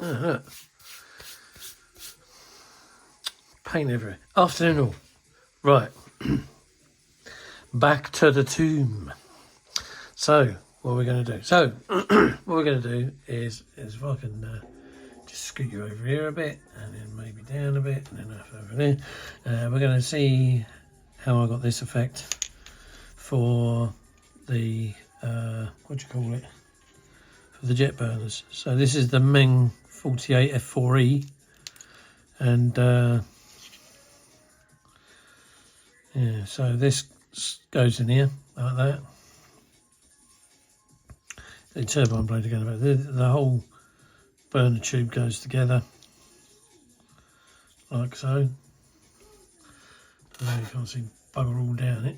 Oh, look. Paint everywhere. Afternoon all. Right. Back to the tomb. So, what we're going to do? So, what we're going to do is if I can just scoot you over here a bit, and then maybe down a bit, and then over there. We're going to see how I got this effect for the, what do you call it? For the jet burners. So this is the Meng 48 F-4E, and yeah, so this goes in here like that. The turbine blade again, but the whole burner tube goes together like so. Now you can't see bugger all down it.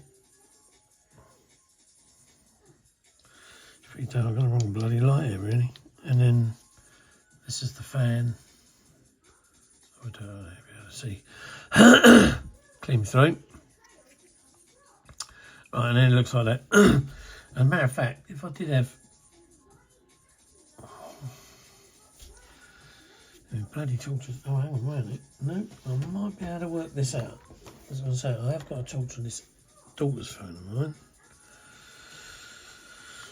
It's pretty dark. I've got the wrong bloody light here, really. And then this is the fan. I would be able to see. Clear my throat. Right, and then it looks like that. As a matter of fact, if I did have bloody torches. Oh, hang on, wait a minute. No, I might be able to work this out. As I was saying, I have got a torch on this daughter's phone of mine.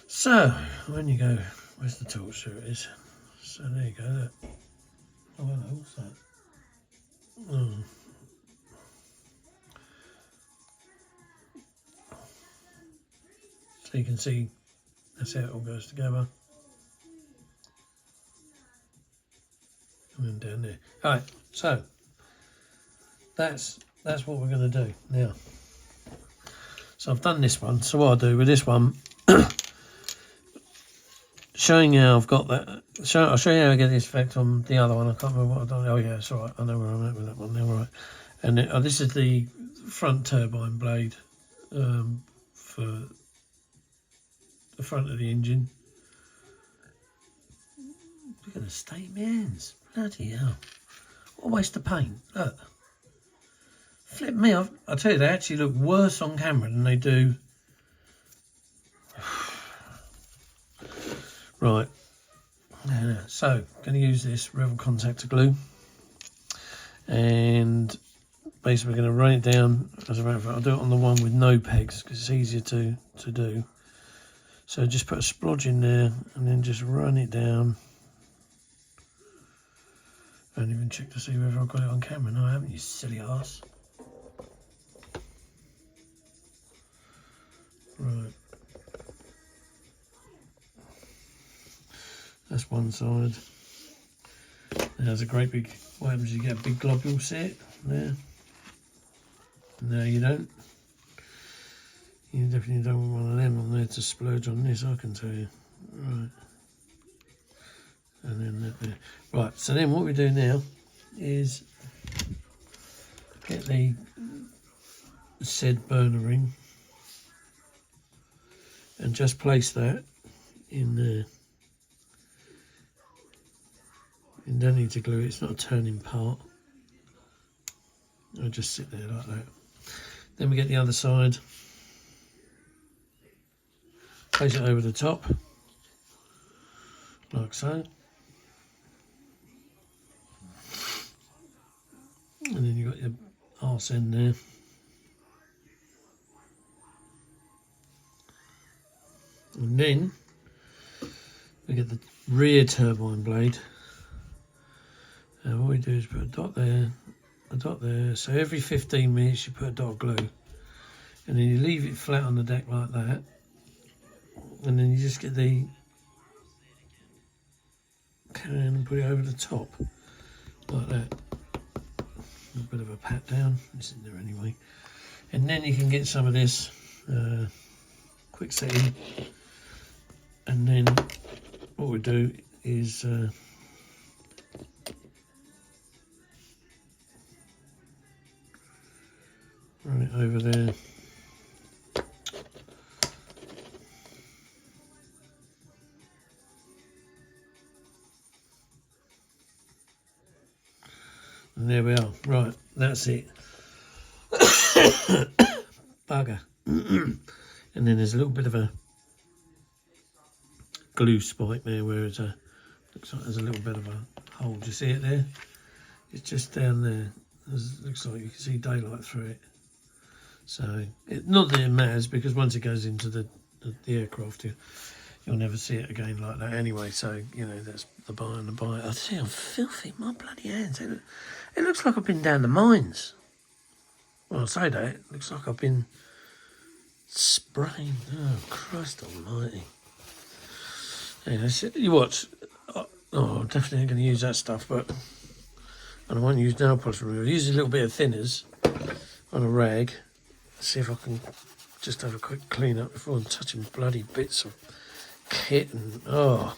So, when you go, where's the torch? There it is. So there you go, look. Oh, hello, what's that? Oh. So you can see that's how it all goes together. And then down there. Alright, so that's what we're going to do now. So I've done this one. So what I'll do with this one, showing you how I've got that. I'll show you how I get this effect on the other one. I can't remember what I've done. Oh yeah, it's alright. I know where I'm at with that one now. Right. And this is the front turbine blade for the front of the engine. We're going to stain my hands. Bloody hell. What a waste of paint. Look. Flip me off. I tell you, they actually look worse on camera than they do. Right. So, going to use this Revel contactor glue. And basically we're going to run it down. As a matter of fact, I'll do it on the one with no pegs because it's easier to do. So just put a splodge in there and then just run it down. I haven't even checked to see whether I've got it on camera. No, I haven't, you silly arse. Right. That's one side. There's a great big, what happens is you get a big globule set there. No, you don't. You definitely don't want one of them on there to splurge on this, I can tell you. Right. And then that there. Right, so then what we do now is get the said burner ring and just place that in there. You don't need to glue it, it's not a turning part. I'll just sit there like that. Then we get the other side, place it over the top, like so. And then you've got your arse end there. And then we get the rear turbine blade. And what we do is put a dot there, a dot there. So every 15 minutes you put a dot of glue. And then you leave it flat on the deck like that. And then you just get the can and put it over the top like that. A bit of a pat down, it's in there anyway. And then you can get some of this quick setting. And then what we do is run it over there. And there we are. Right, that's it. Bugger. And then there's a little bit of a glue spike there where it's looks like there's a little bit of a hole. Do you see it there? It's just down there. Looks like you can see daylight through it. So, not that it matters, because once it goes into the aircraft, you'll never see it again like that anyway. So, you know, that's the by and the by. I see I'm filthy. My bloody hands. It looks like I've been down the mines. Well, I say that. It looks like I've been spraying. Oh, Christ almighty. Anyway, you watch. Oh, I'm definitely going to use that stuff, but and I won't use nail polish remover. I'll use a little bit of thinners on a rag. See if I can just have a quick clean up before I'm touching bloody bits of kit. And oh,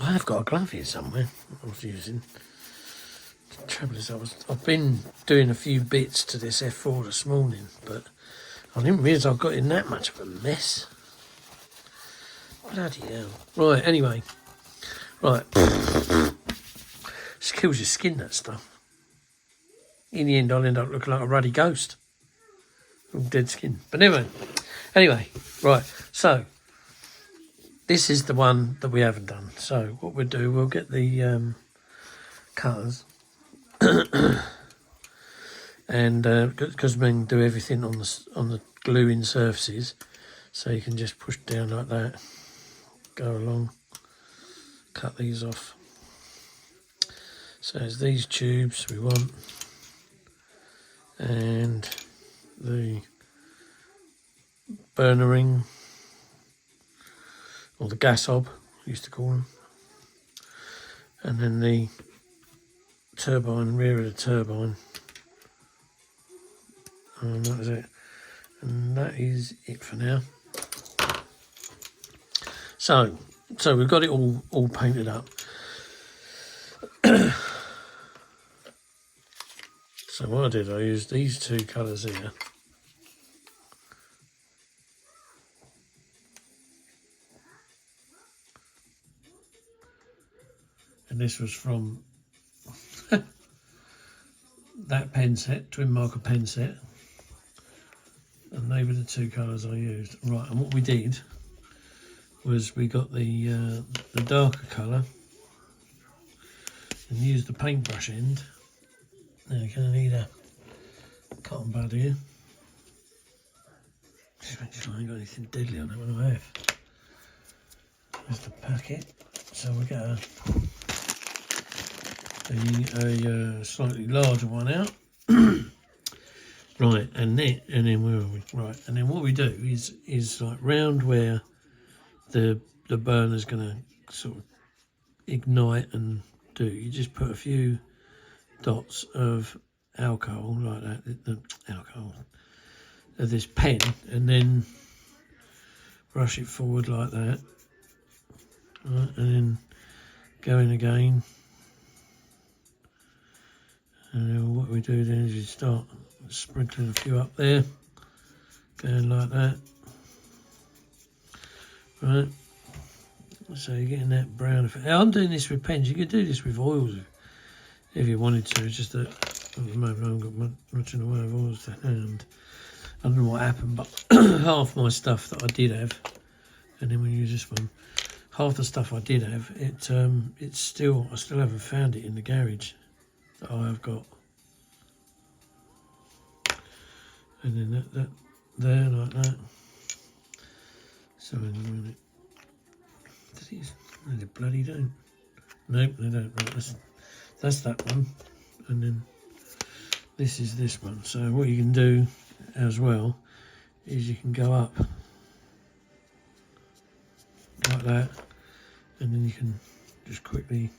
I have got a glove here somewhere I was using. The trouble is I've been doing a few bits to this F4 this morning, but I didn't realise I got in that much of a mess. Bloody hell. Right, anyway. Right. Just kills your skin, that stuff. In the end, I'll end up looking like a ruddy ghost. All dead skin. But anyway, right. So, this is the one that we haven't done. So, what we'll do, we'll get the colours. And because Meng do everything on the gluing surfaces, so you can just push down like that, go along, cut these off. So it's these tubes we want, and the burner ring, or the gas hob, we used to call them, and then the turbine, rear of the turbine, and that is it. And that is it for now. So we've got it all painted up. So what I did, I used these two colours here. And this was from that pen set, twin marker pen set. And they were the two colours I used. Right, and what we did was we got the darker colour and used the paintbrush end. Now you're going to need a cotton bud here. Just make sure I ain't got anything deadly on it when I have. There's the packet. So we get a slightly larger one out. Right, and then where are we? Right, and then what we do is like round where the burner's going to sort of ignite and do. You just put a few dots of alcohol like that, the alcohol of this pen, and then brush it forward like that. Right, and then go in again. And then what we do then is you start sprinkling a few up there, going like that. Right, so you're getting that brown effect. Now, I'm doing this with pens. You could do this with oils if you wanted to. It's just that at the moment I haven't got much in the way of oils to hand. I don't know what happened, but half my stuff that I did have, and then when you use this one, half the stuff I did have, I still haven't found it in the garage that I have got. And then that there like that. So in a minute, no, they bloody don't. Nope, they don't. Right, that's that one, and then this is this one. So what you can do as well is you can go up like that, and then you can just quickly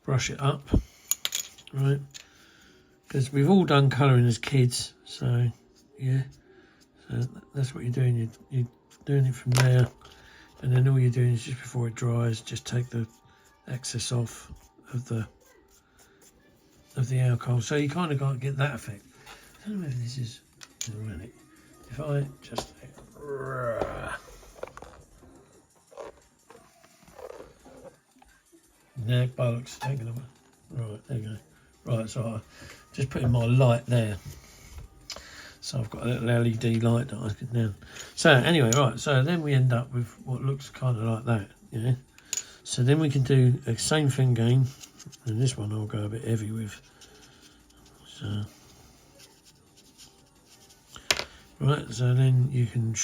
brush it up, right? Because we've all done colouring as kids, so yeah. So that's what you're doing. You're doing it from there, and then all you're doing is just before it dries, just take the excess off of the alcohol. So you kind of got to get that effect. I don't know if this is in a minute. If I just no bollocks, taking them. Right, there you go. Right, so I just putting my light there. So I've got a little LED light that I can now. So anyway, right, so then we end up with what looks kind of like that, you know. So then we can do the same thing again, and this one I'll go a bit heavy with. So, right, so then you can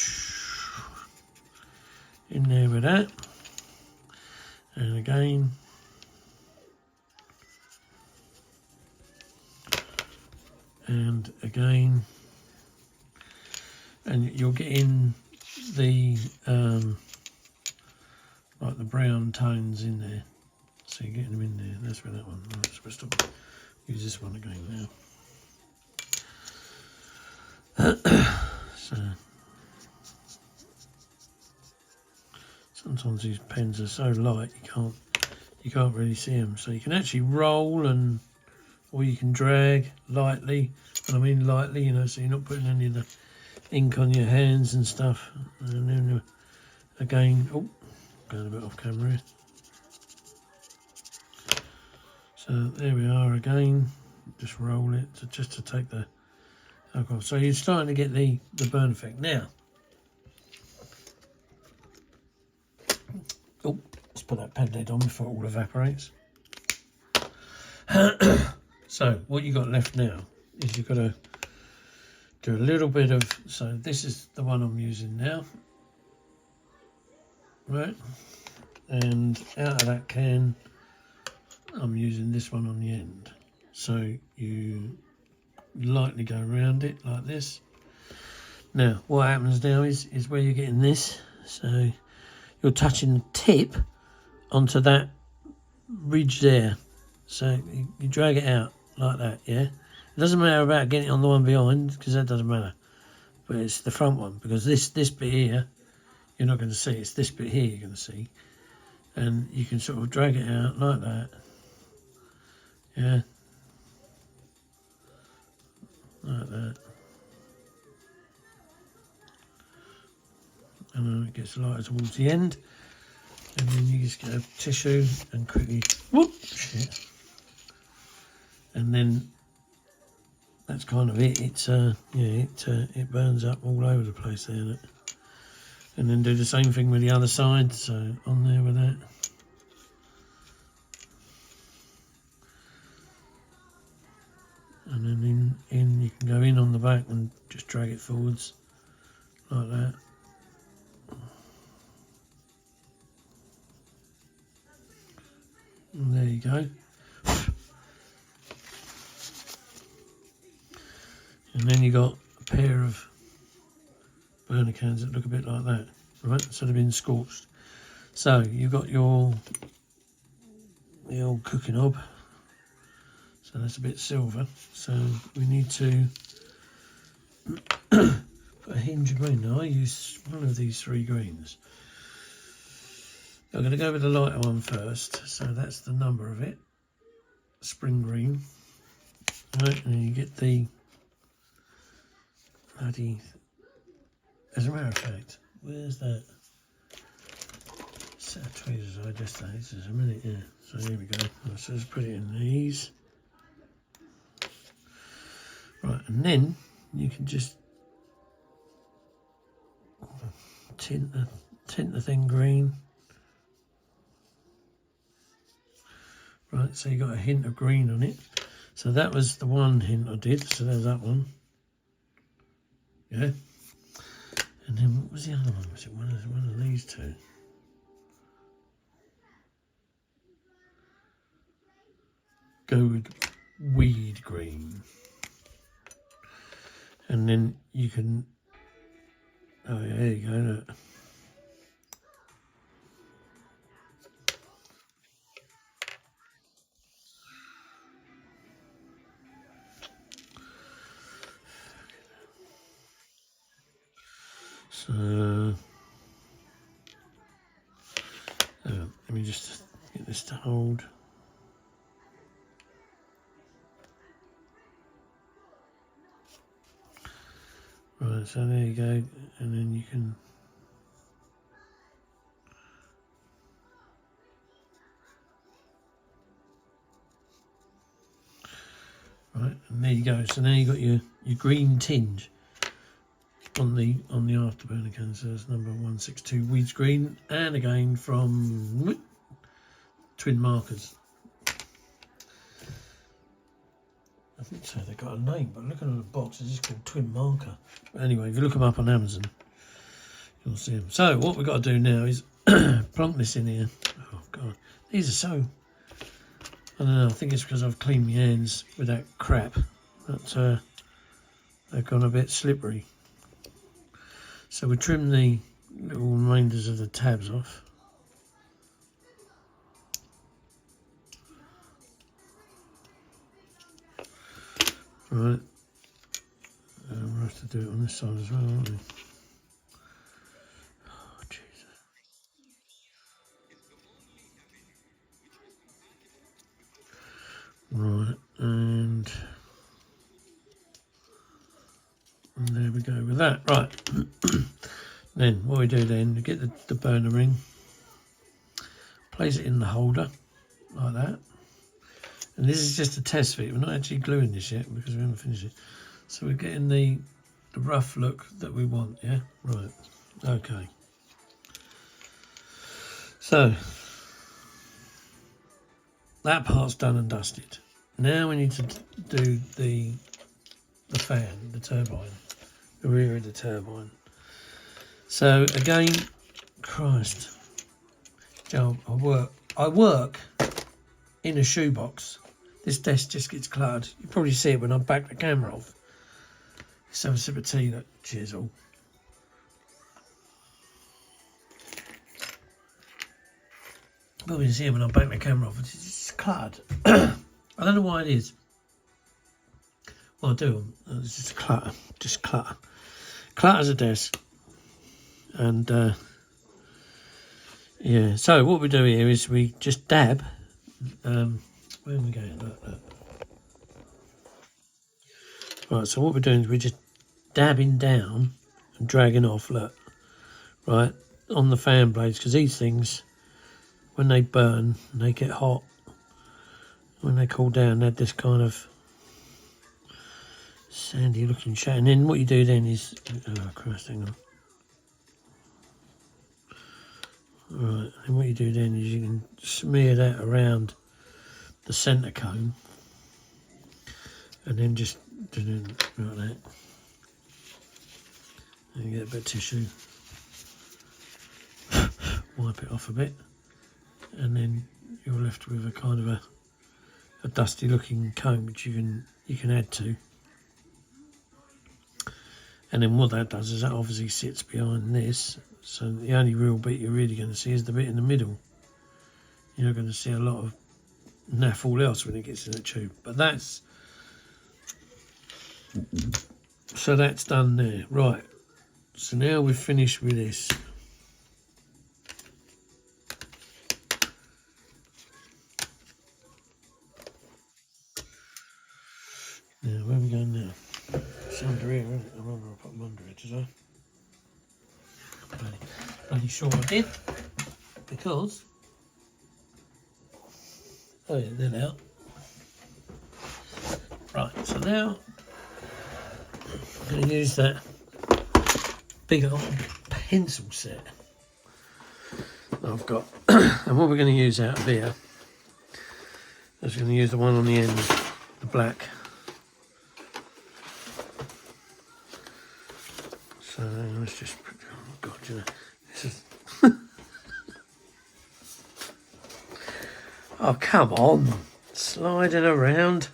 in there with that, and again, and again, and you'll get in the like the brown tones in there, so you're getting them in there. That's where that one. Right, so we'll stop. Use this one again now. So sometimes these pens are so light you can't really see them. So you can actually roll or you can drag lightly, and I mean lightly, you know, so you're not putting any of the ink on your hands and stuff. And then again, oh, going a bit off camera here. So there we are again. Just roll it just to take the alcohol. So you're starting to get the burn effect now. Oh, let's put that pad lid on before it all evaporates. So what you got left now is you've got to do a little bit of, so this is the one I'm using now, right, and out of that can I'm using this one on the end. So you lightly go around it like this. Now what happens now is where you're getting this, so you're touching the tip onto that ridge there, so you drag it out like that. Yeah, it doesn't matter about getting it on the one behind, because that doesn't matter, but it's the front one, because this bit here you're not going to see, it's this bit here you're going to see, and you can sort of drag it out like that. Yeah, like that, and then it gets lighter towards the end, and then you just get a tissue and quickly whoop, shit. And then that's kind of it. It's yeah, it burns up all over the place there, isn't it? And then do the same thing with the other side. So on there with that. And then in you can go in on the back and just drag it forwards like that. And there you go. And then you got a pair of burner cans that look a bit like that, right? So they've been scorched. So you've got the old cooking hob. So that's a bit silver. So we need to put a hinge of green. Now I use one of these 3 greens. I'm going to go with the lighter one first. So that's the number of it. Spring green. Right, and then you get the bloody, as a matter of fact, where's that set of tweezers I just had? This is a minute, yeah. So here we go. So let's put it in these. Right, and then you can just tint the thing green. Right, so you got a hint of green on it. So that was the one hint I did. So there's that one. Yeah. And then what was the other one? Was it one of these two? Go with weed green. And then you can, oh yeah, there you go, look. So, let me just get this to hold. Right, so there you go, and then you can right, and there you go. So now you got your green tinge on the afterburner can. So it's number 162 weeds green, and again from twin markers. I think so, they got a name, but looking at the box, it's just called twin marker. But anyway, if you look them up on Amazon, you'll see them. So what we've got to do now is plonk this in here. Oh God, these are so, I don't know, I think it's because I've cleaned my hands with that crap, but they've gone a bit slippery. So we trim the little remainders of the tabs off. Right, we'll have to do it on this side as well, aren't we? Oh, Jesus. Right, and there we go with that. Right, then what we do then, we get the burner ring, place it in the holder, like that. And this is just a test fit, we're not actually gluing this yet because we haven't finished it. So we're getting the rough look that we want, yeah? Right, okay. So, that part's done and dusted. Now we need to do the fan, the turbine, the rear of the turbine. So again, Christ, Joe, I work in a shoebox. This desk just gets cluttered. You probably see it when I back the camera off. Let's have a sip of tea. Look. Cheers all. Probably see it when I back the camera off. It's just cluttered. I don't know why it is. Well, I do. It's just clutter. Just clutter. Clutter's a desk. And yeah. So what we do here is we just dab. Where are we going? Look. Right, so what we're doing is we're just dabbing down and dragging off, look, right, on the fan blades, because these things, when they burn and they get hot, when they cool down, they have this kind of sandy looking shade. And then what you do then is, oh Christ, hang on. Right, and what you do then is you can smear that around the centre cone and then just do it like that. And you get a bit of tissue, wipe it off a bit, and then you're left with a kind of a dusty looking cone which you can add to. And then what that does is that obviously sits behind this, so the only real bit you're really going to see is the bit in the middle. You're not going to see a lot of naff all else when it gets in the tube. But that's done there. Right, so now we've finished with this. Now where are we going now? It's under here, isn't it? I remember I put them under it, did I? Bloody sure I did, because oh yeah, they're out. Right, so now I'm going to use that big old pencil set that I've got. And what we're going to use out of here is going to use the one on the end, the black. So let's just put, oh God, you know, this is oh, come on, sliding around.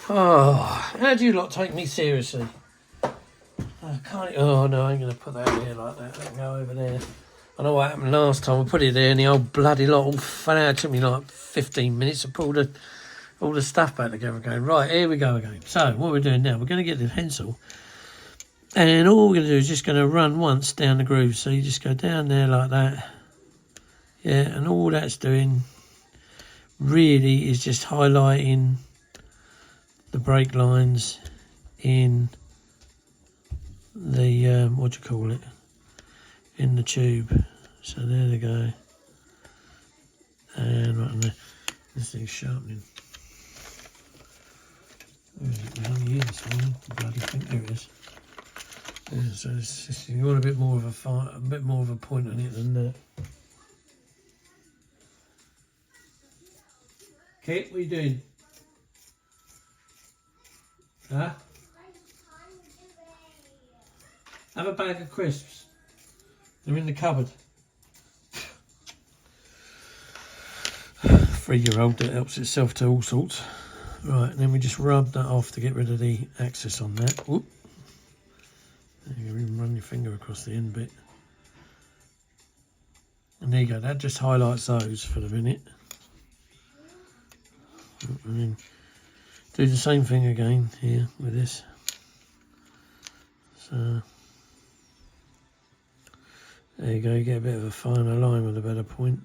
Oh, how do you lot take me seriously? I can't. Oh no, I ain't going to put that here like that. Let me go over there. I know what happened last time. I put it there and the old bloody lot all fell out. It took me like 15 minutes to pull all the stuff back together again. Right, here we go again. So what we're doing now, we're going to get the pencil. And all we're going to do is just going to run once down the groove. So you just go down there like that. Yeah, and all that's doing really is just highlighting the brake lines in the what do you call it, in the tube. So there they go, and right in there, this thing's sharpening. Where is it? We only use this one. Bloody thing, there it is. Yeah, so it's just, you want a bit more of a point on it than that. Kit, what are you doing? Huh? Have a bag of crisps. They're in the cupboard. 3-year-old that helps itself to all sorts. Right, and then we just rub that off to get rid of the excess on that. Whoop. You can even run your finger across the end bit. And there you go, that just highlights those for the minute. And then do the same thing again here with this. So there you go, you get a bit of a finer line with a better point.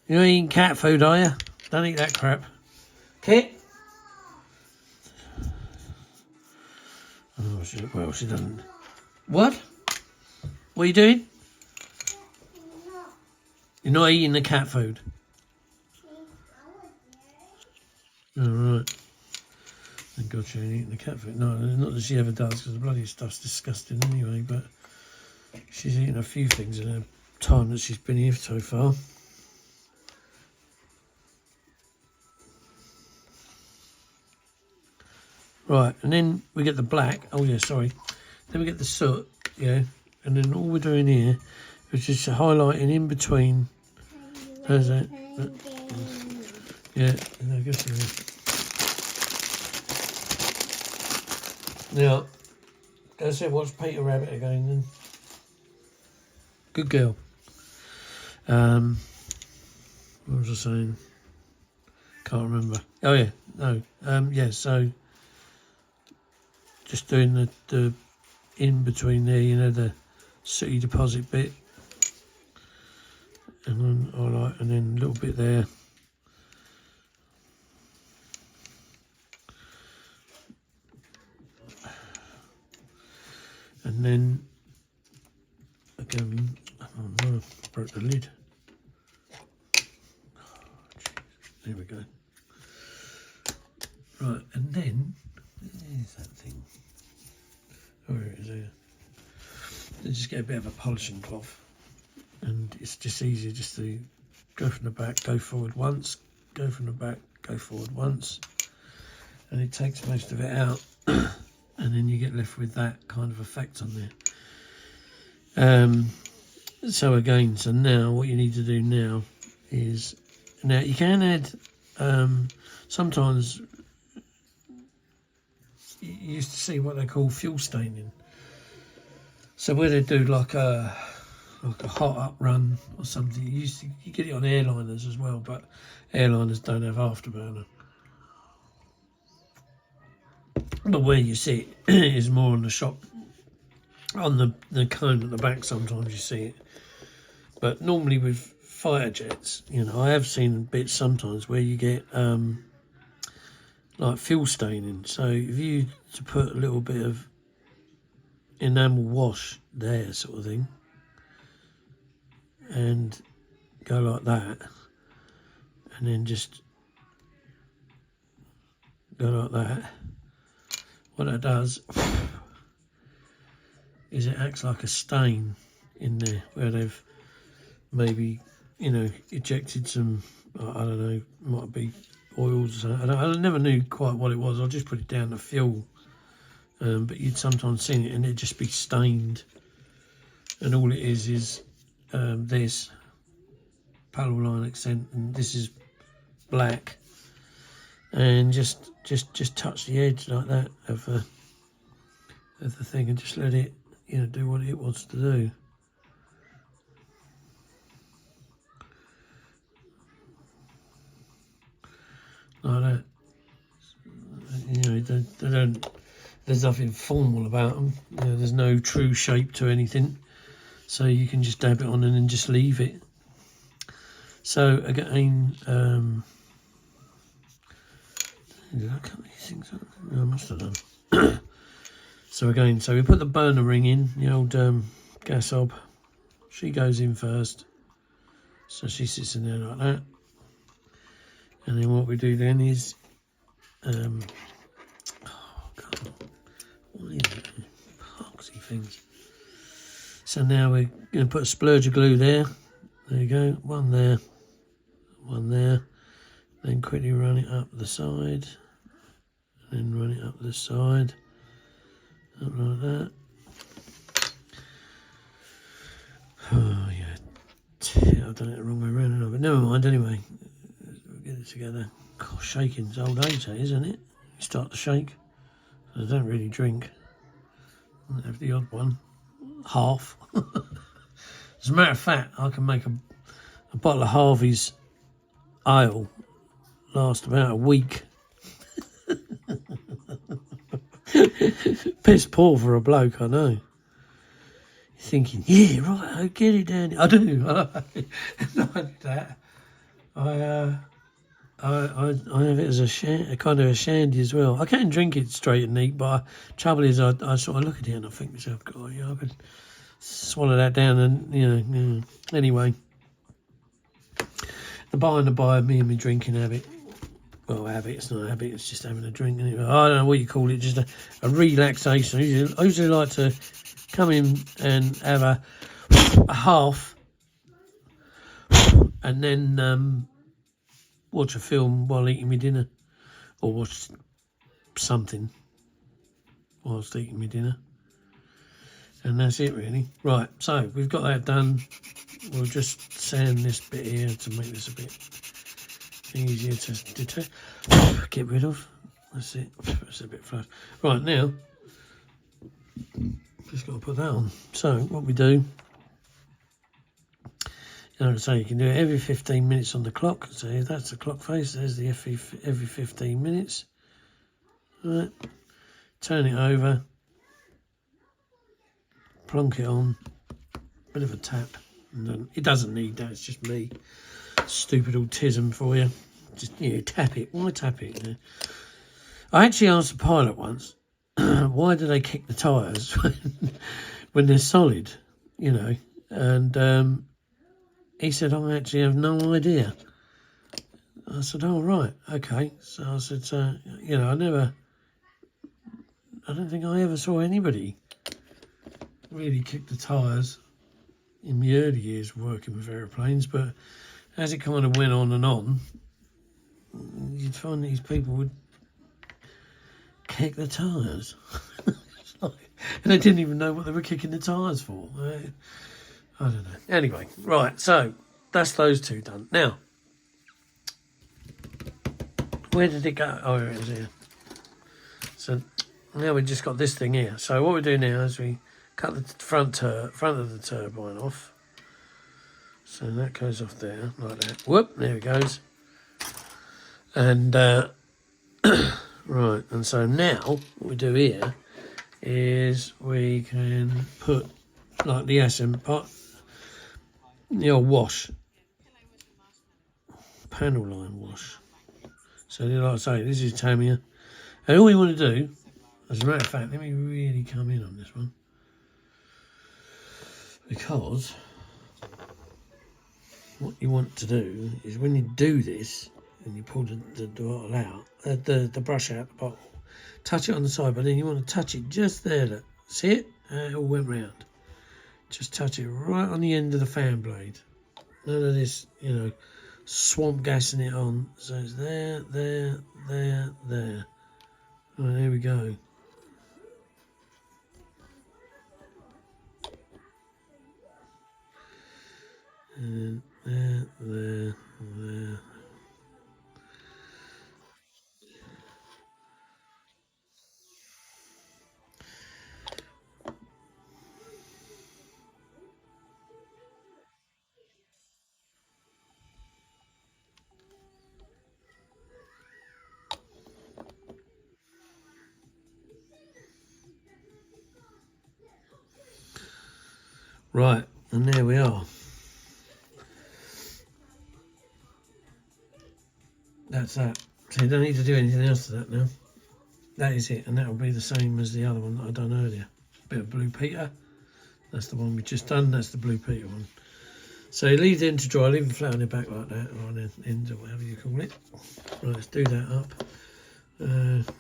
You're eating cat food, are you? Don't eat that crap. Kit? Oh, well, she doesn't. What? What are you doing? You're not eating the cat food? Oh, right. Thank God she ain't eating the cat food. No, not that she ever does, because the bloody stuff's disgusting anyway, but she's eaten a few things in her time that she's been here so far. Right, and then we get the black. Oh, yeah, sorry. Then we get the soot, yeah. And then all we're doing here is just highlighting in between. How's that? Yeah, I guess so. Now, that's it. Watch Peter Rabbit again then. Good girl. What was I saying? Can't remember. Oh, yeah. No. Yeah, so just doing the in between there, you know, the sooty deposit bit, and then and then a little bit there, and then again, oh no, broke the lid. There we go. Right, and then there's that thing. Oh, here it is here. Then just get a bit of a polishing cloth, and it's just easier just to go from the back, go forward once, go from the back, go forward once, and it takes most of it out, and then you get left with that kind of effect on there. So again, so now what you need to do now is, now you can add, sometimes you used to see what they call fuel staining. So where they do like a hot up run or something, you get it on airliners as well, but airliners don't have afterburner. But where you see it is more on the shop, on the cone at the back. Sometimes you see it, but normally with fighter jets, you know, I have seen bits sometimes where you get like fuel staining. So if you to put a little bit of enamel wash there, sort of thing, and go like that, and then just go like that, what that does is it acts like a stain in there where they've maybe, you know, ejected some, I don't know, might be oils or something. I never knew quite what it was. I just put it down to fuel, but you'd sometimes seen it and it'd just be stained, and all it is this palo line accent, and this is black, and just touch the edge like that of the thing, and just let it, you know, do what it wants to do. Like that. You know, they don't, there's nothing formal about them. You know, there's no true shape to anything, so you can just dab it on and then just leave it. So again, did I cut these things up? No, I must have done. So again, so we put the burner ring in, the old gas hob. She goes in first, so she sits in there like that. And then what we do then is What is it? Poxy things. So now we're going to put a splurge of glue there. There you go. One there. One there. Then quickly run it up the side. And then run it up the side. Up like that. Oh, yeah. I've done it the wrong way around, haven't I? But never mind, anyway. We'll get it together. God, shaking's old age, that, isn't it? You start to shake. I don't really drink. I have the odd one. Half. As a matter of fact, I can make a bottle of Harvey's ale last about a week. Piss poor for a bloke, I know. You're thinking, yeah, right, I'll get it down. I do. Not only that, I have it as a kind of a shandy as well. I can drink it straight and neat, but trouble is, I sort of look at it and I think to myself, God, yeah, I could swallow that down and, anyway. The by and the by, me and my drinking habit. Well, habit, it's not a habit, it's just having a drink. Anyway. I don't know what you call it, just a relaxation. I usually like to come in and have a half and then watch a film while eating my dinner, or watch something whilst eating my dinner, and that's it really. Right, so we've got that done. We'll just sand this bit here to make this a bit easier to get rid of. That's it. That's a bit flush. Right, now just got to put that on. So what we do, so you can do it every 15 minutes on the clock. So that's the clock face. There's the every 15 minutes. Right. Turn it over. Plonk it on. Bit of a tap. And then it doesn't need that. It's just me. Stupid autism for you. Just tap it. Why tap it? I actually asked the pilot once, why do they kick the tyres when they're solid? And he said, I actually have no idea. I said, oh, right, okay. So I said, I don't think I ever saw anybody really kick the tyres in the early years working with aeroplanes, but as it kind of went on and on, you'd find these people would kick the tyres. And they didn't even know what they were kicking the tyres for. I don't know. Anyway, right, so that's those two done. Now, where did it go? Oh, it is here. So now we've just got this thing here. So what we do now is we cut the front of the turbine off. So that goes off there, like that. Whoop, there it goes. And, right, and so now what we do here is we can put, like the SM pot, the old wash, panel line wash. So like I say, this is Tamiya. And all you want to do, as a matter of fact, let me really come in on this one. Because what you want to do is when you do this, and you pull the bottle out, the brush out the bottle, touch it on the side, but then you want to touch it just there, look. See it? It all went round. Just touch it right on the end of the fan blade. None of this, swamp gassing it on. So it's there, there, there, there. Right, there we go. And there, there, there. Right, and there we are. That's that. So you don't need to do anything else to that now. That is it, and that will be the same as the other one that I done earlier. Bit of Blue Peter. That's the one we just done. That's the Blue Peter one. So you leave them to dry, leave them flat on their back like that, or on their ends, or whatever you call it. Right, let's do that up.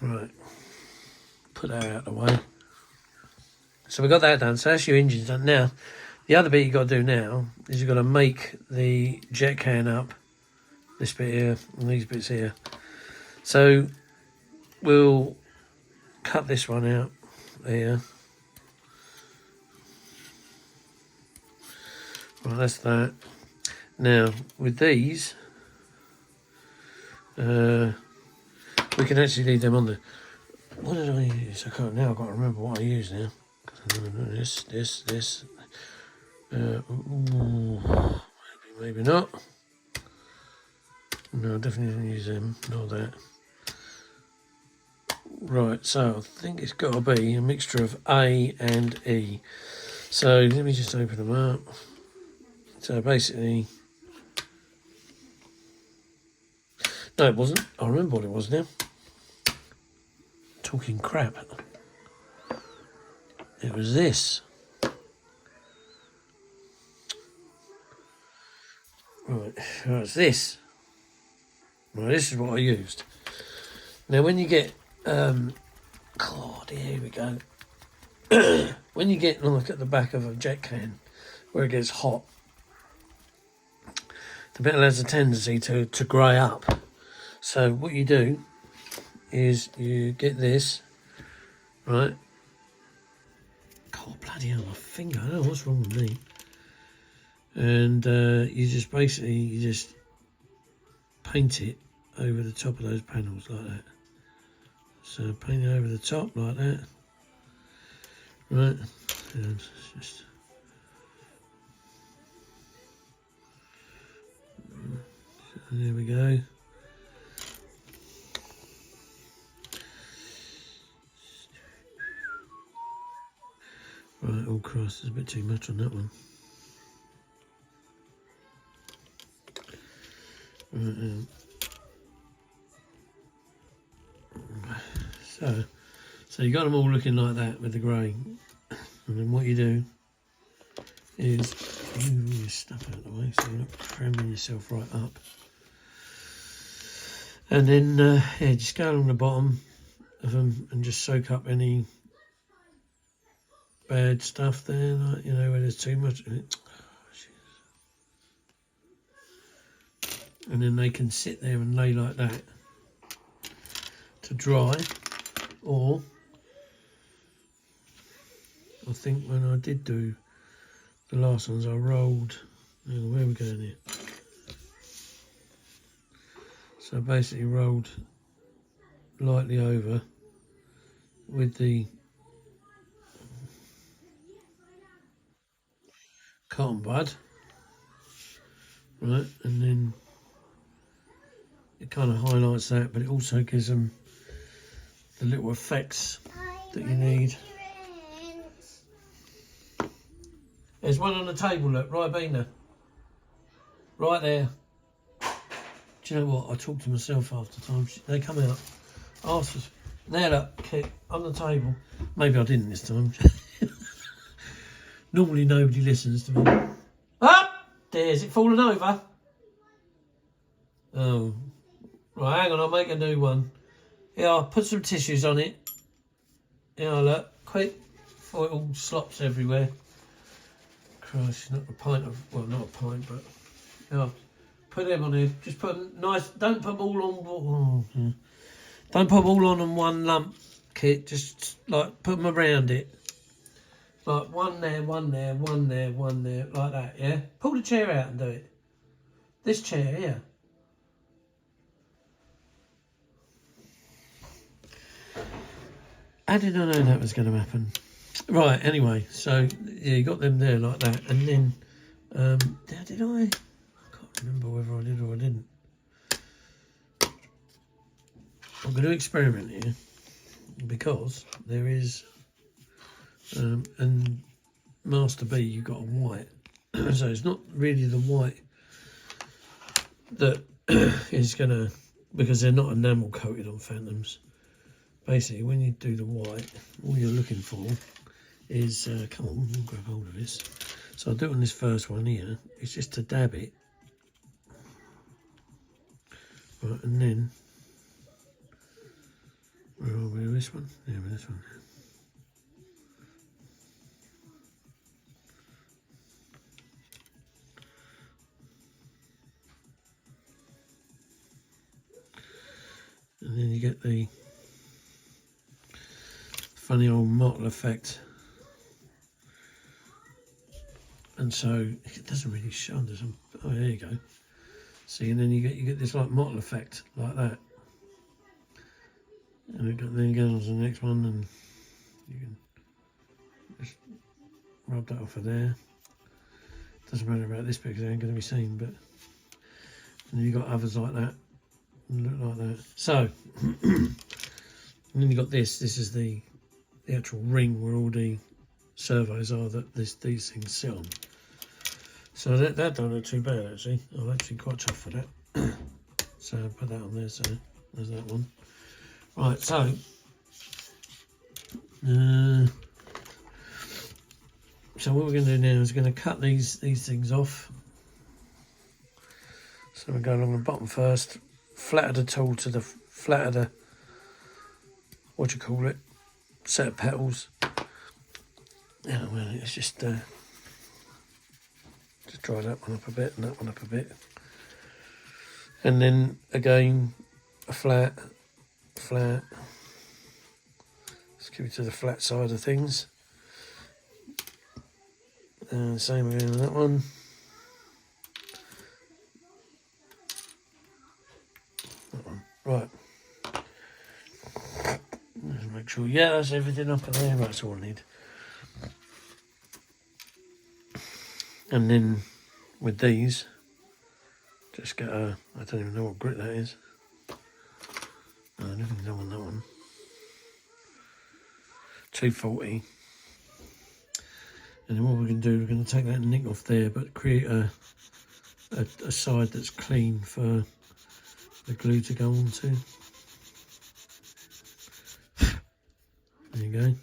Right. put that out of the way. So we got that done. So that's your engine done. Now, the other bit you've got to do now is you've got to make the jet can up. This bit here and these bits here. So we'll cut this one out here. Right, that's that. Now, with these, we can actually leave them on the... What did I use? I can't remember what I used now. This. Maybe not. No, I definitely didn't use them. Not that. Right, so I think it's got to be a mixture of A and E. So let me just open them up. So basically... No, it wasn't. I remember what it was now. Talking crap. It was this. Right, it's this. Right, this is what I used. Now, when you get, here we go. When you get like at the back of a jet can, where it gets hot, the metal has a tendency to grey up. So what you do is you get this, right? God, bloody hell, my finger! I don't know what's wrong with me. And you just paint it over the top of those panels like that. So paint it over the top like that, right? And just there we go. Right, all crossed. There's a bit too much on that one. Right, so you got them all looking like that with the grey, and then what you do is you move all your stuff out of the way so you're not cramming yourself right up, and then yeah, just go along the bottom of them and just soak up any bad stuff there, like, you know, where there's too much in it. And then they can sit there and lay like that to dry. Or I think when I did do the last ones, I rolled, where are we going here? So basically rolled lightly over with the cotton bud, right, and then it kind of highlights that, but it also gives them the little effects that you need. There's one on the table, look, right, Bina. Right there. Do you know what? I talk to myself after times. They come out. Ask us. There, look, Kit, on the table. Maybe I didn't this time. Normally nobody listens to me. Up! There's it fallen over. Oh. Right, hang on, I'll make a new one. Yeah, I'll put some tissues on it. Yeah, look, quick, before it all slops everywhere. Christ, not a pint of, well, not a pint, but yeah, put them on here. Just put them nice. Don't put them all on. Oh, yeah. Don't put them all on in one lump, Kit. Just like put them around it. Like one there, one there, one there, one there, like that. Yeah. Pull the chair out and do it. This chair here. How did I know that was going to happen? Right, anyway, so yeah, you got them there like that, and then how did I can't remember whether I did or I didn't. I'm going to experiment here because there is and Master B, you've got a white, so it's not really the white that is going to, because they're not enamel coated on Phantoms. Basically, when you do the white, all you're looking for is, come on, we'll grab hold of this. So I'll do it on this first one here. It's just to dab it. Right, and then, where are we? this one? Yeah, with this one. And then you get the funny old mottle effect. And so it doesn't really show. Oh, there you go. See, and then you get this like mottle effect like that. And then you go on to the next one, and you can just rub that off of there. Doesn't matter about this bit because it ain't going to be seen, but and you got others like that, look like that. So, and then you got this. This is the actual ring where all the servos are that these things sit on. So that don't look too bad actually. I'm actually quite tough for that. So I'll put that on there. So there's that one. Right. So what we're going to do now is we're going to cut these things off. So we go along the bottom first, flatter the tool to the flat of the, what do you call it, set of petals. Yeah, well, it's just dry that one up a bit and that one up a bit. And then again, a flat. Let's give it to the flat side of things. And same again with that one. Right. Let's make sure, yeah, that's everything up in there. That's all I need. And then with these, just get a, I don't even know what grit that is. No, I don't know on that one. 240. And then what we're going to do, we're going to take that nick off there, but create a side that's clean for the glue to go onto. There you go.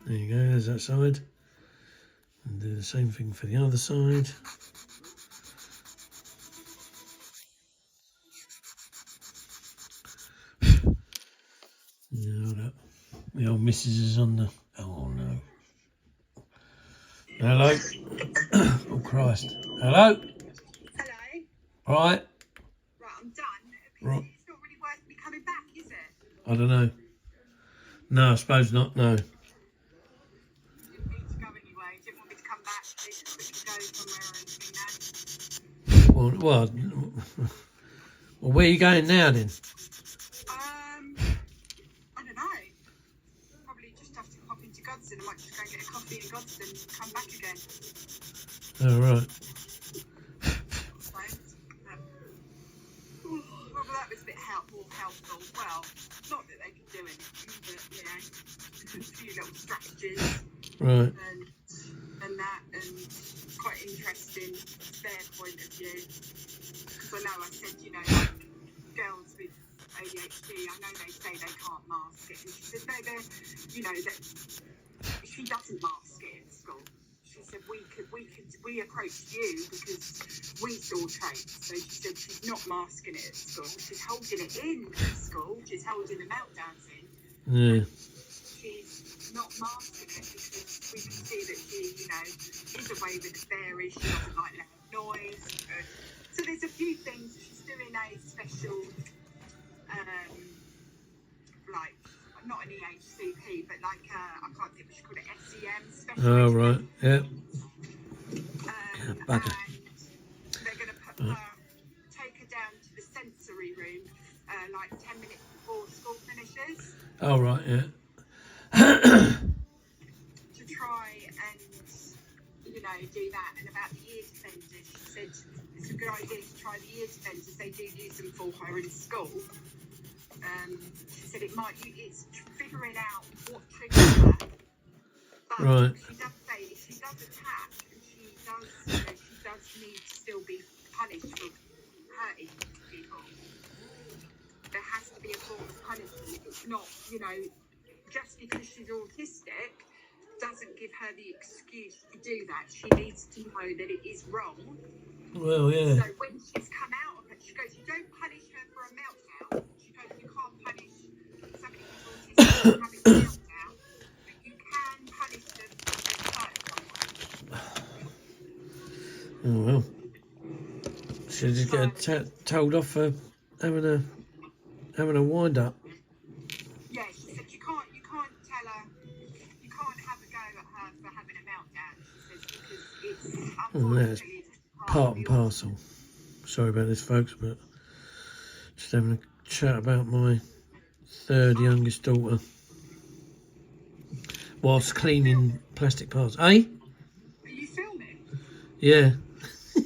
There you go, there's that side. And do the same thing for the other side. Hold up. The old missus is on the... Oh no. Hello? Oh Christ. Hello? Hello? Right? Right, I'm done. Right. It's not really worth me coming back, is it? I don't know. No, I suppose not, no. Didn't need to go anyway. Didn't want me to come back. They just quickly go somewhere or anything now. Well, where are you going now then? I don't know. Probably just have to pop into Godson. I might just go and get a coffee in Godson and come back again. Oh, right. Well, that was a bit more helpful. Well, not that they could do anything, but, you know, a few little strategies. Right. And that, and quite interesting their point of view. Because I know I said, you know, like girls with ADHD, I know they say they can't mask it. And she said, no, you know, that she doesn't mask it at school. She said, we approached you because we saw traits. So she said she's not masking it at school. She's holding it in at school. She's holding the meltdowns in. Yeah. She's not masking it because we can see that she, you know, is away with the fairies. She doesn't like loud noise. So there's a few things. She's doing a special, like, not an EHCP, but like, I can't think what she called it, SEM special. Oh, right, yeah. And they're going to put her, take her down to the sensory room, like 10 minutes before school finishes. Oh, right, yeah. To try and, you know, do that. And about the ear defenders, she said it's a good idea to try the ear defenders. They do use them for her in school. She said it's figuring out what triggers her. But right. she does say if she does attack, and she does, you know, she does need to still be punished for hurting people. There has to be a form of punishment. It's not, you know, just because she's autistic doesn't give her the excuse to do that. She needs to know that it is wrong. Well, yeah. So when she's come out of it, she goes, you don't punish her for a meltdown. She goes, you can't punish having a meltdown, but you can punish them if they've hurt someone. Oh well. Should just get told off for having a wind up. Yeah, she said you can't tell her, you can't have a go at her for having a meltdown. She says because it's unfortunately it's Part and parcel. Sorry about this, folks, but just having a chat about my third youngest daughter whilst cleaning plastic parts. Eh? Are you filming? Yeah. Oh, I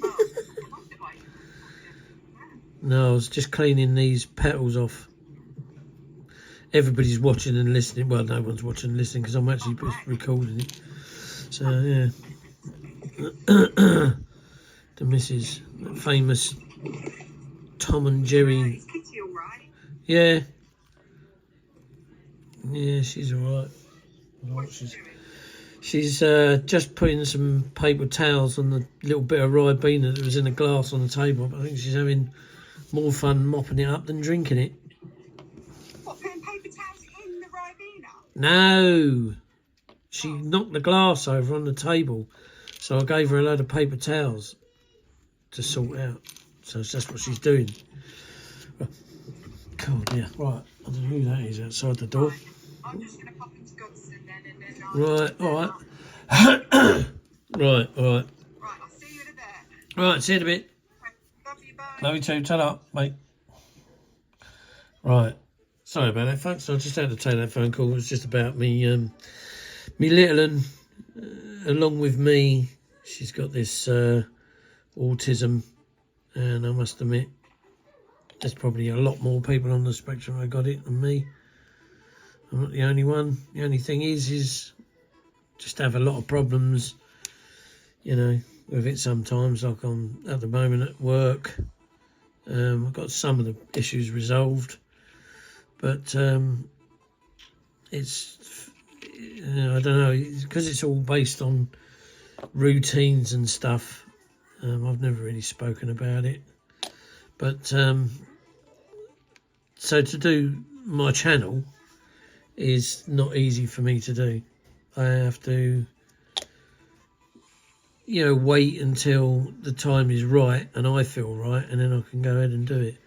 wonder why you No, I was just cleaning these petals off. Everybody's watching and listening. Well, no one's watching and listening because I'm actually recording it. So, yeah. The Mrs. famous Tom and Jerry. Is Kitty all right? Yeah. Yeah, she's alright. What's she doing? She's just putting some paper towels on the little bit of Ribena that was in a glass on the table. I think she's having more fun mopping it up than drinking it. What, putting paper towels in the Ribena? No! She knocked the glass over on the table. So I gave her a load of paper towels to sort out. So that's what she's doing. God, yeah. Right, I don't know who that is outside the door. Right. I'm just going to pop into Godson then and then Right, alright. Right, alright. Right, I'll see you in a bit. Right, see you in a bit. Love you, bye. Love you too. Ta-ra, mate. Right. Sorry about that, folks. I just had to take that phone call. It was just about me, me little one, along with me. She's got this autism, and I must admit, there's probably a lot more people on the spectrum that got it than me. I'm not the only one. The only thing is just have a lot of problems, you know, with it sometimes. Like I'm at the moment at work. I've got some of the issues resolved, but it's, I don't know, because it's all based on routines and stuff. I've never really spoken about it, but so to do my channel is not easy for me to do. I have to, you know, wait until the time is right and I feel right, and then I can go ahead and do it.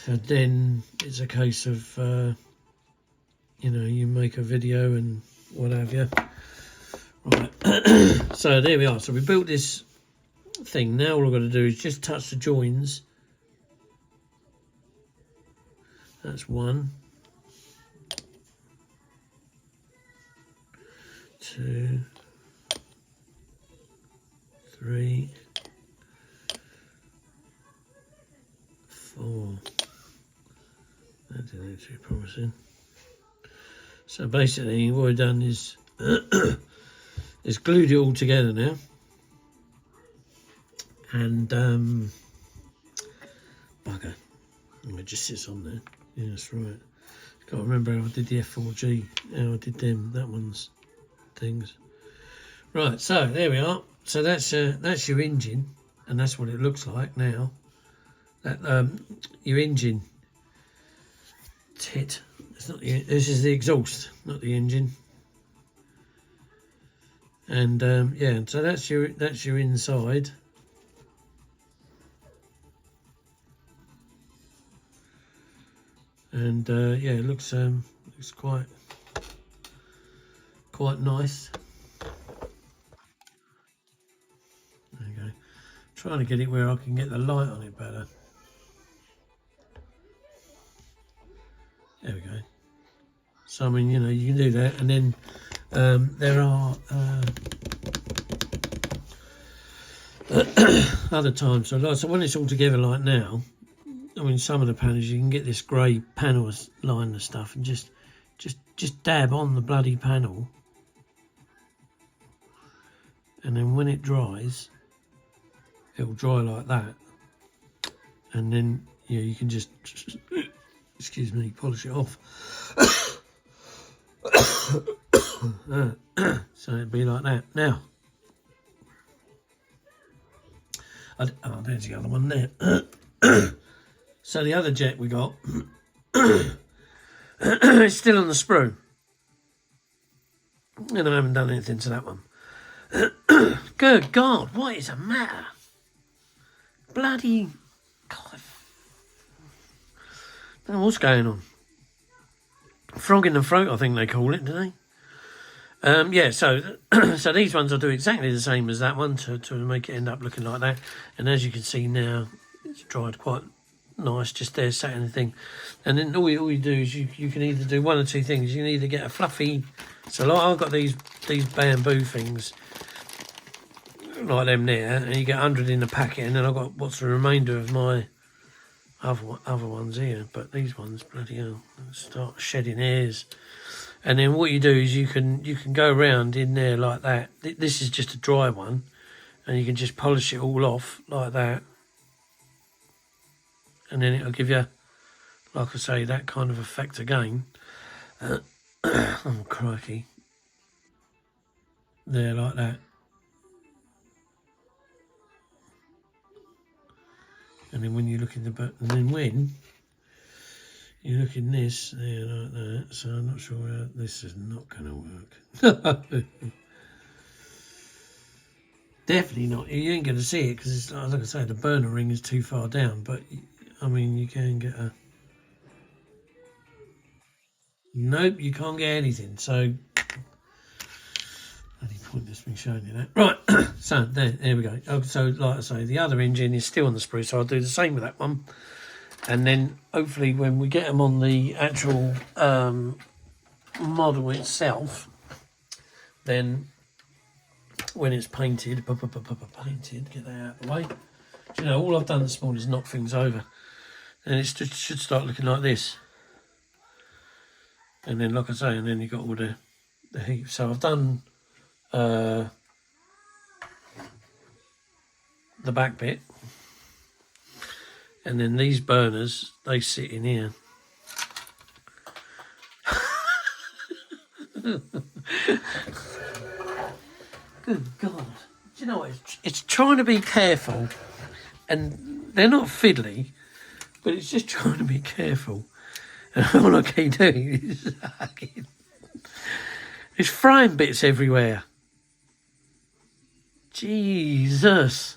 So then it's a case of, you know, you make a video and what have you. Right, so there we are. So we built this thing. Now all I've got to do is just touch the joins. That's 1, 2, 3, 4. That didn't look too promising. So basically what I've done is is glued it all together now, and bugger, it just sits on there. Yeah, that's right. Got to remember how I did the F-4E, how I did them, that one's things. Right, so there we are. So that's your engine, and that's what it looks like now. That your engine tit. It's not the, this is the exhaust, not the engine. And yeah, so that's your inside. And yeah, it looks quite nice. There you go. Trying to get it where I can get the light on it better. There we go. So I mean, you know, you can do that, and then there are other times. So when it's all together like now, I mean, some of the panels you can get this grey panel line and stuff, and just dab on the bloody panel, and then when it dries, it'll dry like that, and then yeah, you can just excuse me, polish it off. So it'd be like that. Now, there's the other one there. So the other jet we got, It's still on the sprue. And I haven't done anything to that one. Good God, what is the matter? Bloody... God. I don't know what's going on. Frog in the throat, I think they call it, do they? Yeah, so so these ones I'll do exactly the same as that one to make it end up looking like that. And as you can see now, it's dried quite nice, just there sat in the thing. And then all you do is you can either do one or two things. You can either get a fluffy, so like I've got these bamboo things like them there, and you get 100 in the packet, and then I've got what's the remainder of my other ones here. But these ones, bloody hell, start shedding hairs. And then what you do is you can go around in there like that. This is just a dry one, and you can just polish it all off like that, and then it'll give you, like I say, that kind of effect again. Oh crikey! There, like that. And then when you look in the back, and then when you look in this, there like that, so I'm not sure how this is not going to work. Definitely not. You ain't going to see it because it's like I say, the burner ring is too far down. But I mean, you can get a. Nope, you can't get anything. So, bloody pointless me showing you that. Right. So there we go. Oh, so like I say, the other engine is still on the sprue, so I'll do the same with that one. And then hopefully when we get them on the actual model itself, then when it's painted, get that out of the way. You know, all I've done this morning is knock things over, and it should start looking like this. And then, like I say, and then you've got all the heat. So I've done the back bit. And then these burners, they sit in here. Good God. Do you know what? It's trying to be careful. And they're not fiddly, but it's just trying to be careful. And all I keep doing is there's frying bits everywhere. Jesus.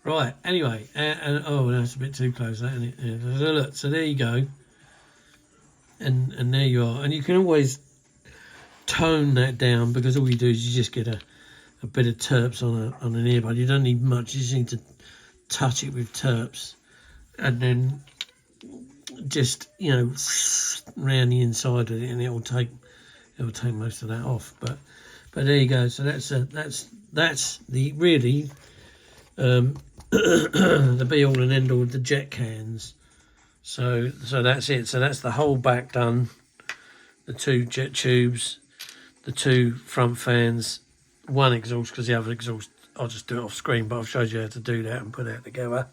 Right, anyway, and oh, that's a bit too close, isn't it? Yeah, look, so there you go. And there you are. And you can always tone that down, because all you do is you just get a bit of terps on an earbud. You don't need much, you just need to touch it with terps. And then just, you know, round the inside of it, and it'll take most of that off. But there you go. So that's the really the be all and end all of the jet cans. So that's it. So that's the whole back done. The two jet tubes, the two front fans, one exhaust, because the other exhaust I'll just do it off screen, but I've showed you how to do that and put that together.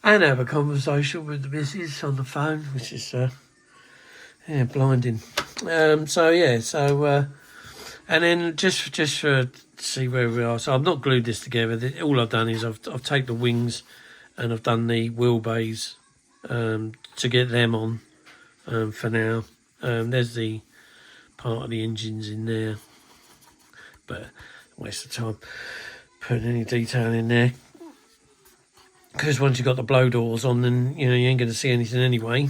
And have a conversation with the missus on the phone, which is blinding. And then just to see where we are. So I've not glued this together. All I've done is I've taken the wings and I've done the wheelbase to get them on for now. There's the part of the engines in there, but waste of time putting any detail in there, because once you've got the blow doors on, then you ain't going to see anything anyway.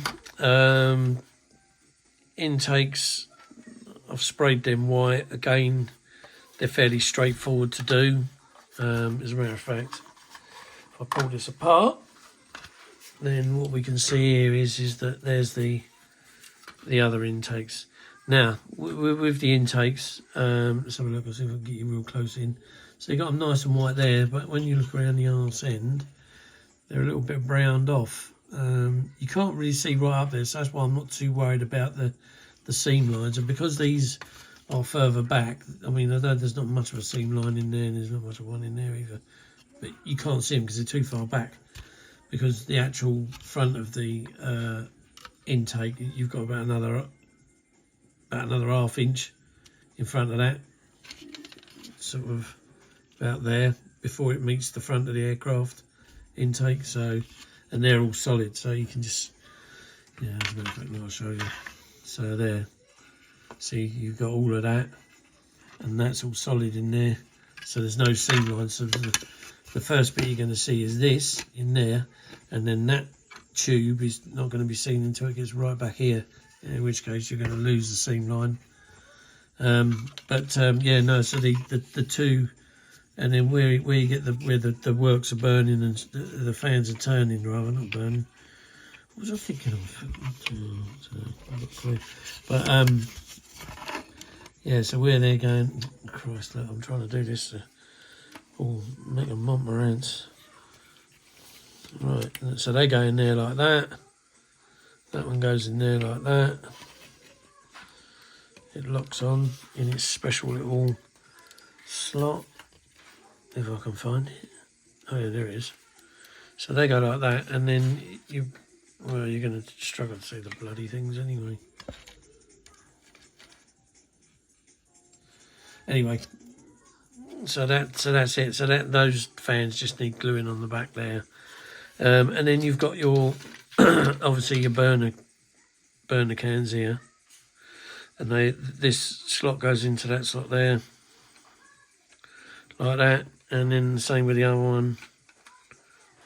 Intakes, I've sprayed them white. Again, they're fairly straightforward to do. As a matter of fact, if I pull this apart, then what we can see here is that there's the other intakes. Now, with the intakes, let's have a look. I'll see if I can get you real close in. So you've got them nice and white there, but when you look around the arse end, they're a little bit browned off. You can't really see right up there, so that's why I'm not too worried about the seam lines. And because these are further back, I mean, I know there's not much of a seam line in there, and there's not much of one in there either, but you can't see them because they're too far back, because the actual front of the intake, you've got about another half inch in front of that, sort of about there, before it meets the front of the aircraft intake. So, and they're all solid, so you can just, as a matter of fact, I'll show you. So there, see, you've got all of that, and that's all solid in there. So there's no seam line. So the first bit you're going to see is this in there, and then that tube is not going to be seen until it gets right back here, in which case you're going to lose the seam line. Yeah, no, so the two, and then where you get where the works are burning and the fans are turning, rather, not burning. What was I thinking of? But yeah, so where they're going, Christ, look, I'm trying to do this to make a mump around. Right, so they go in there like that. That one goes in there like that. It locks on in its special little slot, if I can find it. Oh yeah, there it is. So they go like that, and then you're going to struggle to see the bloody things anyway. Anyway, so that's it. So those fans just need gluing on the back there, and then you've got your obviously your burner cans here, and this slot goes into that slot there, like that, and then the same with the other one.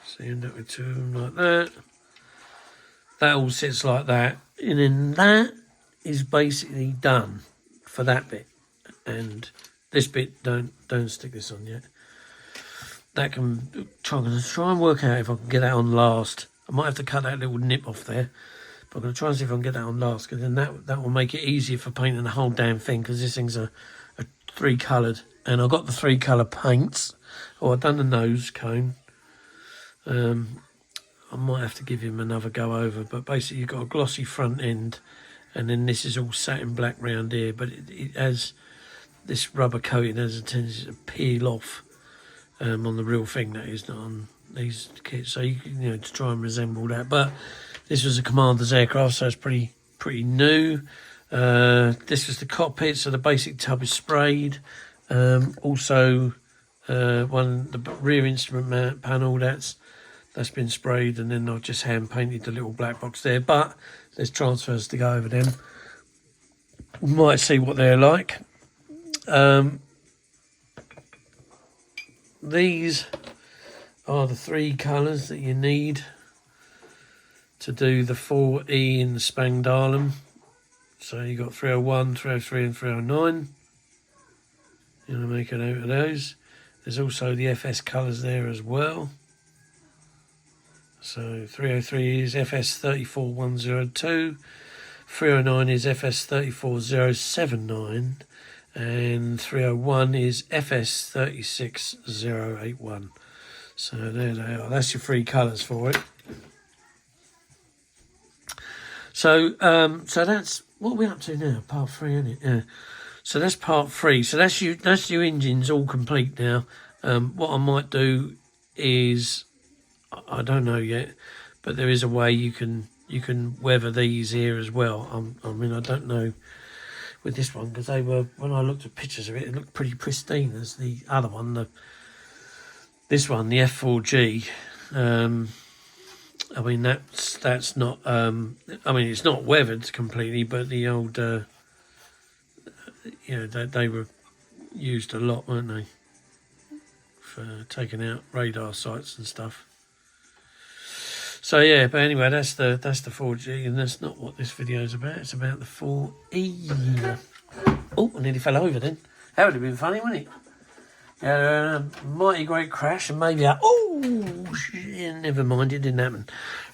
So you end up with two of them like that. That all sits like that, and then that is basically done for that bit. And this bit, don't stick this on yet. That I'm going to try and work out if I can get that on last. I might have to cut that little nip off there, but I'm going to try and see if I can get that on last, because then that will make it easier for painting the whole damn thing, because this thing's a 3-coloured, and I've got the 3-colour paints. I've done the nose cone. I might have to give him another go over, but basically you've got a glossy front end, and then this is all satin black round here, but it has this rubber coating has a tendency to peel off on the real thing, that is, not on these kits. So you know, to try and resemble that. But this was a commander's aircraft, so it's pretty new. This was the cockpit, so the basic tub is sprayed. Also, the rear instrument panel, that's been sprayed, and then I've just hand painted the little black box there. But there's transfers to go over them. We might see what they're like. These are the 3 colours that you need to do the F-4E in the Spangdahlem. So you got 301, 303 and 309. You want to make a note of those. There's also the FS colours there as well. So 303 is FS 34102, 309 is FS 34079, and 301 is FS 36081. So there they are. That's your 3 colours for it. So that's what we're up to now. Part 3, isn't it? Yeah. So that's part 3. So that's your engines all complete now. What I might do is, I don't know yet, but there is a way you can weather these here as well. I mean, I don't know with this one, because they were, when I looked at pictures of it, it looked pretty pristine as the other one. This one, the F-4G. I mean, that's not. I mean, it's not weathered completely, but the old, they were used a lot, weren't they, for taking out radar sites and stuff. So yeah, but anyway, that's the 4G, and that's not what this video is about. It's about the 4E. Oh, I nearly fell over then. That would have been funny, wouldn't it? A mighty great crash, and maybe never mind, it didn't happen.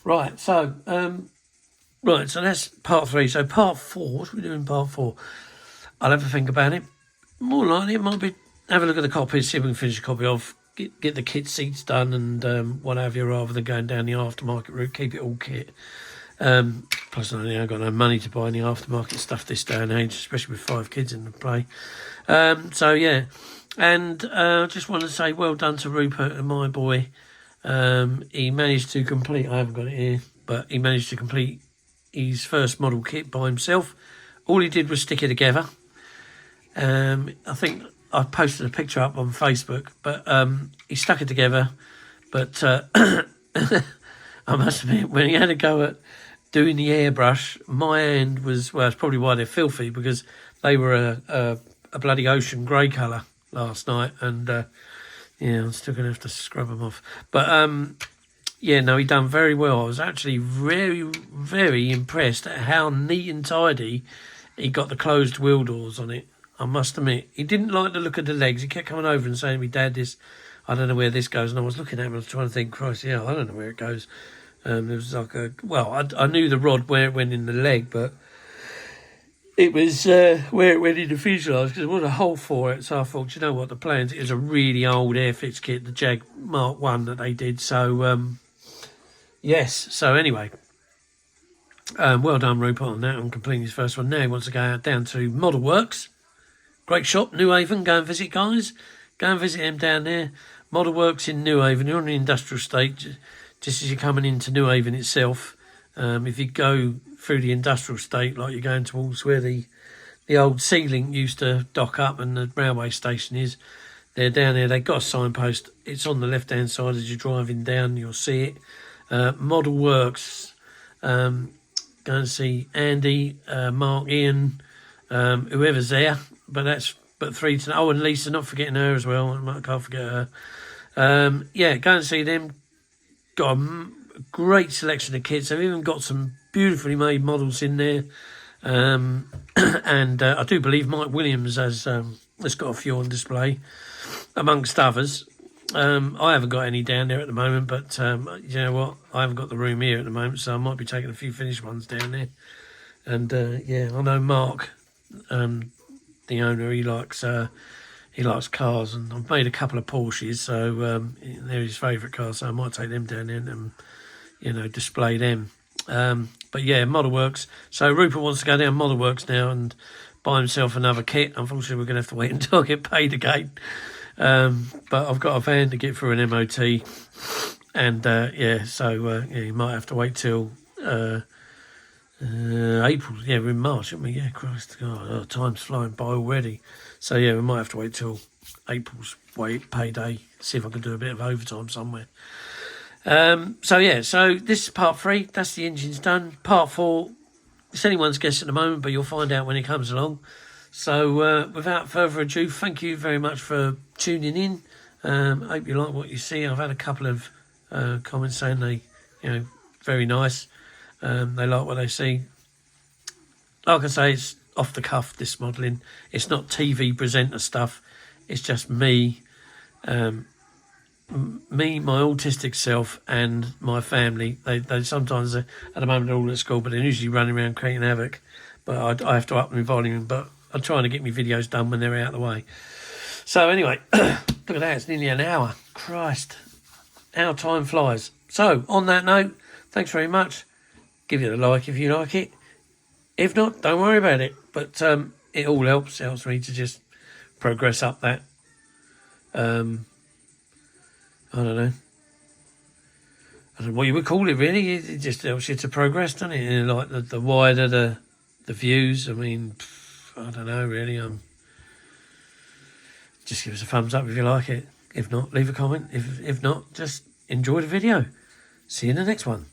Right, so so that's part 3. So part 4, what are we doing in part 4? I'll have a think about it. More likely it might be have a look at the copy, see if we can finish a copy off, get the kit seats done and what have you, rather than going down the aftermarket route. Keep it all kit. Plus I've got no money to buy any aftermarket stuff this day and age, especially with 5 kids in the play. So yeah. And just want to say well done to Rupert and my boy. He managed to complete, I haven't got it here, but he managed to complete his first model kit by himself. All he did was stick it together. I think I posted a picture up on Facebook, but he stuck it together. But I must admit, when he had a go at doing the airbrush, my hand was, well, that's probably why they're filthy, because they were a bloody ocean grey colour last night, and yeah, I'm still going to have to scrub them off. But yeah, no, he done very well. I was actually very, very impressed at how neat and tidy he got the closed wheel doors on it. I must admit, he didn't like the look of the legs. He kept coming over and saying to me, Dad, this, I don't know where this goes. And I was looking at him, I was trying to think, Christ, yeah, I don't know where it goes. There was like a, well, I knew the rod where it went in the leg, but it was where it went in the fuselage, because there was a hole for it. So I thought, you know what, the plans, it was a really old Airfix kit, the Jag Mark 1 that they did. So, yes, so anyway, well done Rupert on that, on completing his first one. Now he wants to go down to Model Works. Great shop, New Haven. Go and visit, guys. Go and visit him down there. Model Works in New Haven. You're on the industrial estate, just as you're coming into New Haven itself. If you go through the industrial estate, like you're going towards where the old Sea-Link used to dock up and the railway station is, they're down there. They've got a signpost. It's on the left-hand side as you're driving down. You'll see it. Model Works. Go and see Andy, Mark, Ian, whoever's there. But three to, oh, and Lisa, not forgetting her as well. I can't forget her. Yeah, go and see them. Got a great selection of kits. They've even got some beautifully made models in there. And I do believe Mike Williams has got a few on display, amongst others. I haven't got any down there at the moment, but you know what? I haven't got the room here at the moment, so I might be taking a few finished ones down there. And yeah, I know Mark, the owner, he likes cars, and I've made a couple of Porsches, so they're his favourite cars, so I might take them down there and you know, display them. But yeah, Model Works. So Rupert wants to go down Model Works now and buy himself another kit. Unfortunately, we're going to have to wait until I get paid again. But I've got a van to get through an MOT, and yeah, so yeah, you might have to wait till April. Yeah, we're in March, aren't we? Yeah, Christ, God, time's flying by already. So yeah, we might have to wait till April's payday. See if I can do a bit of overtime somewhere. So yeah, so this is part 3. That's the engines done. Part 4, it's anyone's guess at the moment, but you'll find out when it comes along. So without further ado, thank you very much for tuning in. Hope you like what you see. I've had a couple of comments saying they, you know, very nice. They like what they see. Like I say, it's off the cuff, this modelling. It's not TV presenter stuff. It's just me, my autistic self, and my family. They sometimes, at the moment, they're all at school, but they're usually running around creating havoc. But I have to up my volume, but I'm trying to get my videos done when they're out of the way. So anyway, look at that, it's nearly an hour. Christ, how time flies. So on that note, thanks very much. Give it a like if you like it. If not, don't worry about it. But it all helps me to just progress up that. I don't know what you would call it, really. It just helps you to progress, doesn't it? And like the wider the views, I mean, I don't know, really. Just give us a thumbs up if you like it. If not, leave a comment. If not, just enjoy the video. See you in the next one.